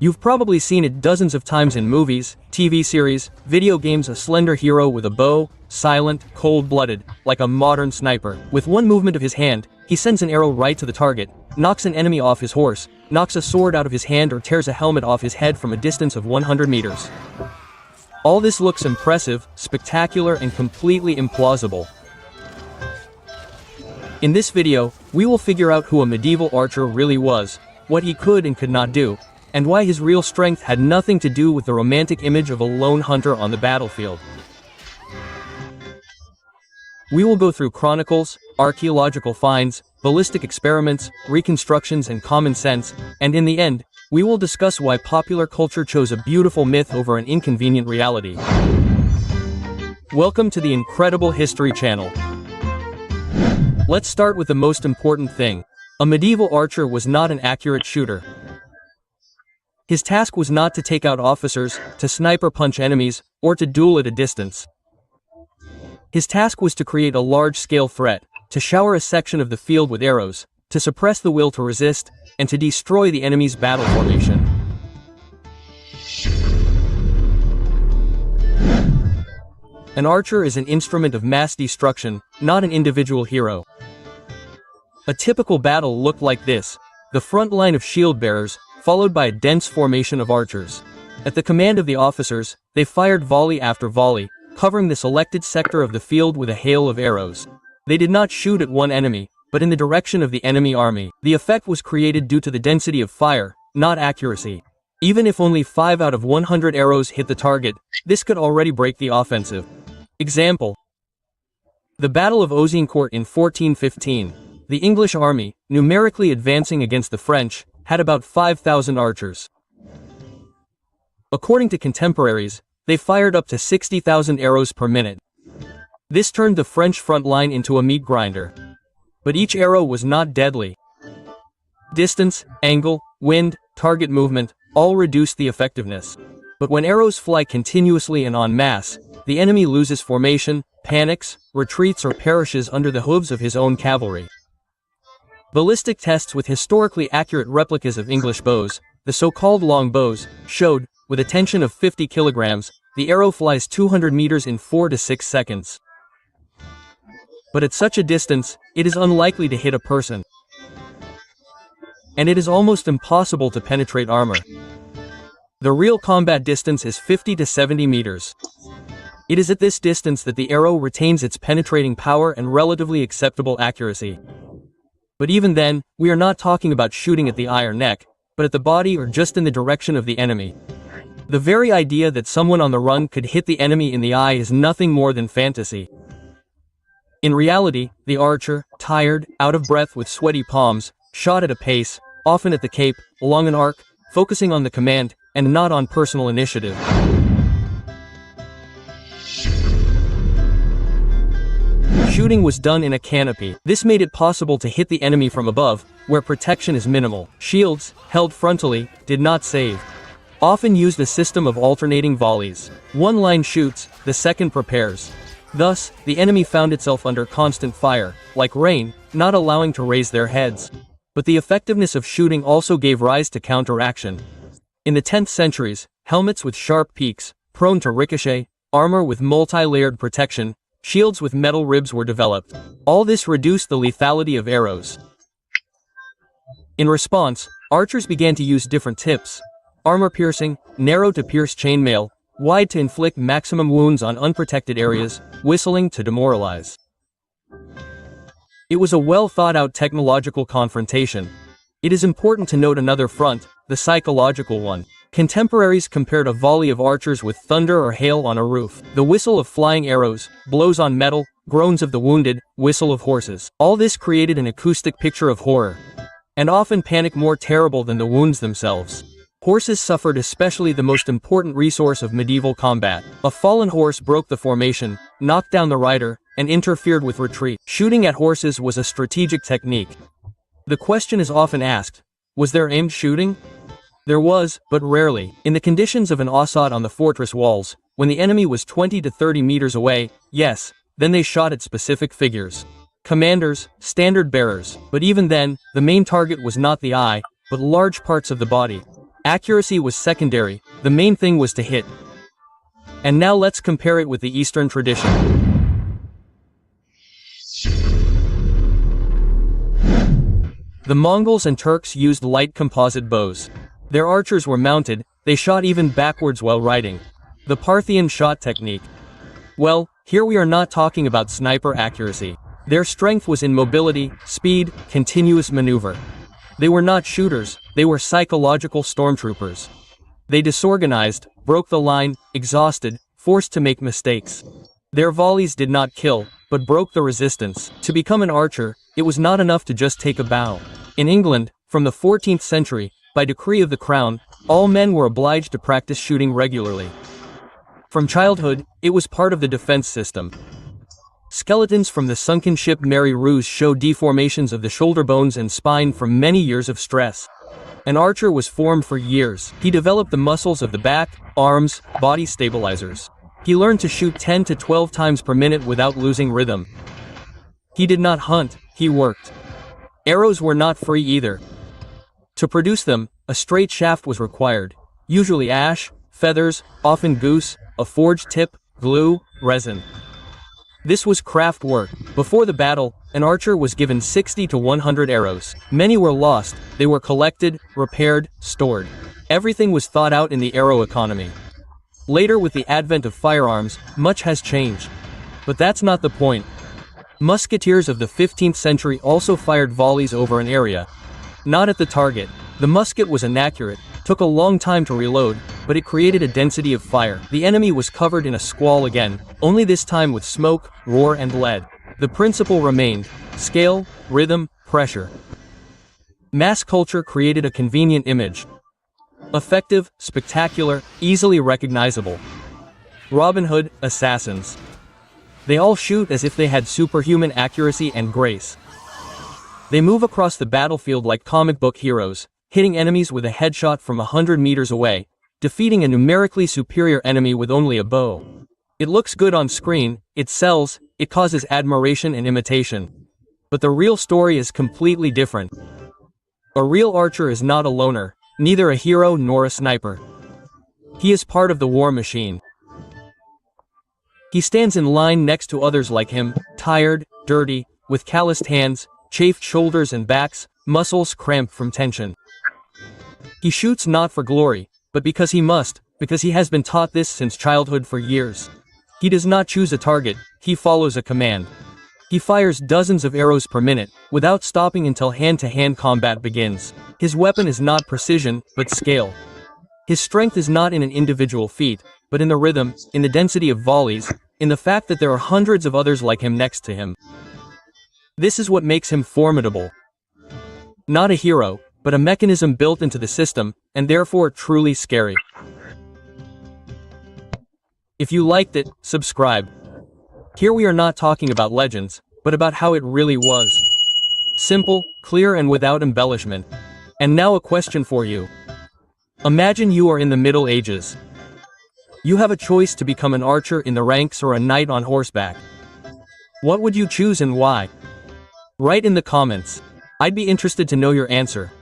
You've probably seen it dozens of times in movies, TV series, video games. A slender hero with a bow, silent, cold-blooded, like a modern sniper. With one movement of his hand, he sends an arrow right to the target, knocks an enemy off his horse, knocks a sword out of his hand, or tears a helmet off his head from a distance of 100 meters. All this looks impressive, spectacular, and completely implausible. In this video, we will figure out who a medieval archer really was, what he could and could not do, and why his real strength had nothing to do with the romantic image of a lone hunter on the battlefield. We will go through chronicles, archaeological finds, ballistic experiments, reconstructions, and common sense, and in the end, we will discuss why popular culture chose a beautiful myth over an inconvenient reality. Welcome to the Incredible History Channel. Let's start with the most important thing. A medieval archer was not an accurate shooter. His task was not to take out officers, to sniper punch enemies, or to duel at a distance. His task was to create a large-scale threat, to shower a section of the field with arrows, to suppress the will to resist, and to destroy the enemy's battle formation. An archer is an instrument of mass destruction, not an individual hero. A typical battle looked like this: the front line of shield-bearers, followed by a dense formation of archers. At the command of the officers, they fired volley after volley, covering the selected sector of the field with a hail of arrows. They did not shoot at one enemy, but in the direction of the enemy army. The effect was created due to the density of fire, not accuracy. Even if only 5 out of 100 arrows hit the target, this could already break the offensive. Example: the Battle of Azincourt in 1415. The English army, numerically advancing against the French, had about 5,000 archers. According to contemporaries, they fired up to 60,000 arrows per minute. This turned the French front line into a meat grinder. But each arrow was not deadly. Distance, angle, wind, target movement, all reduced the effectiveness. But when arrows fly continuously and en masse, the enemy loses formation, panics, retreats, or perishes under the hooves of his own cavalry. Ballistic tests with historically accurate replicas of English bows, the so-called long bows, showed, with a tension of 50 kilograms, the arrow flies 200 meters in 4 to 6 seconds. But at such a distance, it is unlikely to hit a person. And it is almost impossible to penetrate armor. The real combat distance is 50 to 70 meters. It is at this distance that the arrow retains its penetrating power and relatively acceptable accuracy. But even then, we are not talking about shooting at the eye or neck, but at the body or just in the direction of the enemy. The very idea that someone on the run could hit the enemy in the eye is nothing more than fantasy. In reality, the archer, tired, out of breath with sweaty palms, shot at a pace, often at the cape, along an arc, focusing on the command, and not on personal initiative. Shooting was done in a canopy. This made it possible to hit the enemy from above, where protection is minimal. Shields, held frontally, did not save. Often used a system of alternating volleys. One line shoots, the second prepares. Thus, the enemy found itself under constant fire, like rain, not allowing to raise their heads. But the effectiveness of shooting also gave rise to counteraction. In the 10th centuries, helmets with sharp peaks, prone to ricochet, armor with multi-layered protection, shields with metal ribs were developed. All this reduced the lethality of arrows. In response, archers began to use different tips: armor piercing, narrow to pierce chainmail, wide to inflict maximum wounds on unprotected areas, whistling to demoralize. It was a well-thought-out technological confrontation. It is important to note another front, the psychological one. Contemporaries compared a volley of archers with thunder or hail on a roof. The whistle of flying arrows, blows on metal, groans of the wounded, whistle of horses. All this created an acoustic picture of horror, and often panic more terrible than the wounds themselves. Horses suffered, especially the most important resource of medieval combat. A fallen horse broke the formation, knocked down the rider, and interfered with retreat. Shooting at horses was a strategic technique. The question is often asked: was there aimed shooting? There was, but rarely. In the conditions of an assault on the fortress walls, when the enemy was 20 to 30 meters away, yes, then they shot at specific figures. Commanders, standard bearers. But even then, the main target was not the eye, but large parts of the body. Accuracy was secondary, the main thing was to hit. And now let's compare it with the Eastern tradition. The Mongols and Turks used light composite bows. Their archers were mounted, they shot even backwards while riding. The Parthian shot technique. Well, here we are not talking about sniper accuracy. Their strength was in mobility, speed, continuous maneuver. They were not shooters, they were psychological stormtroopers. They disorganized, broke the line, exhausted, forced to make mistakes. Their volleys did not kill, but broke the resistance. To become an archer, it was not enough to just take a bow. In England, from the 14th century, by decree of the crown, all men were obliged to practice shooting regularly. From childhood, it was part of the defense system. Skeletons from the sunken ship Mary Ruse show deformations of the shoulder bones and spine from many years of stress. An archer was formed for years. He developed the muscles of the back, arms, body stabilizers. He learned to shoot 10 to 12 times per minute without losing rhythm. He did not hunt, he worked. Arrows were not free either. To produce them, a straight shaft was required, usually ash, feathers, often goose, a forged tip, glue, resin. This was craft work. Before the battle, an archer was given 60 to 100 arrows. Many were lost, they were collected, repaired, stored. Everything was thought out in the arrow economy. Later, with the advent of firearms, much has changed. But that's not the point. Musketeers of the 15th century also fired volleys over an area. Not at the target. The musket was inaccurate, took a long time to reload, but it created a density of fire. The enemy was covered in a squall again, only this time with smoke, roar and lead. The principle remained: scale, rhythm, pressure. Mass culture created a convenient image. Effective, spectacular, easily recognizable. Robin Hood, assassins. They all shoot as if they had superhuman accuracy and grace. They move across the battlefield like comic book heroes, hitting enemies with a headshot from 100 meters away, defeating a numerically superior enemy with only a bow. It looks good on screen, it sells, it causes admiration and imitation. But the real story is completely different. A real archer is not a loner, neither a hero nor a sniper. He is part of the war machine. He stands in line next to others like him, tired, dirty, with calloused hands, chafed shoulders and backs, muscles cramped from tension. He shoots not for glory, but because he must, because he has been taught this since childhood for years. He does not choose a target, he follows a command. He fires dozens of arrows per minute, without stopping until hand-to-hand combat begins. His weapon is not precision, but scale. His strength is not in an individual feat, but in the rhythm, in the density of volleys, in the fact that there are hundreds of others like him next to him. This is what makes him formidable. Not a hero, but a mechanism built into the system, and therefore truly scary. If you liked it, subscribe. Here we are not talking about legends, but about how it really was. Simple, clear and without embellishment. And now a question for you. Imagine you are in the Middle Ages. You have a choice to become an archer in the ranks or a knight on horseback. What would you choose and why? Write in the comments. I'd be interested to know your answer.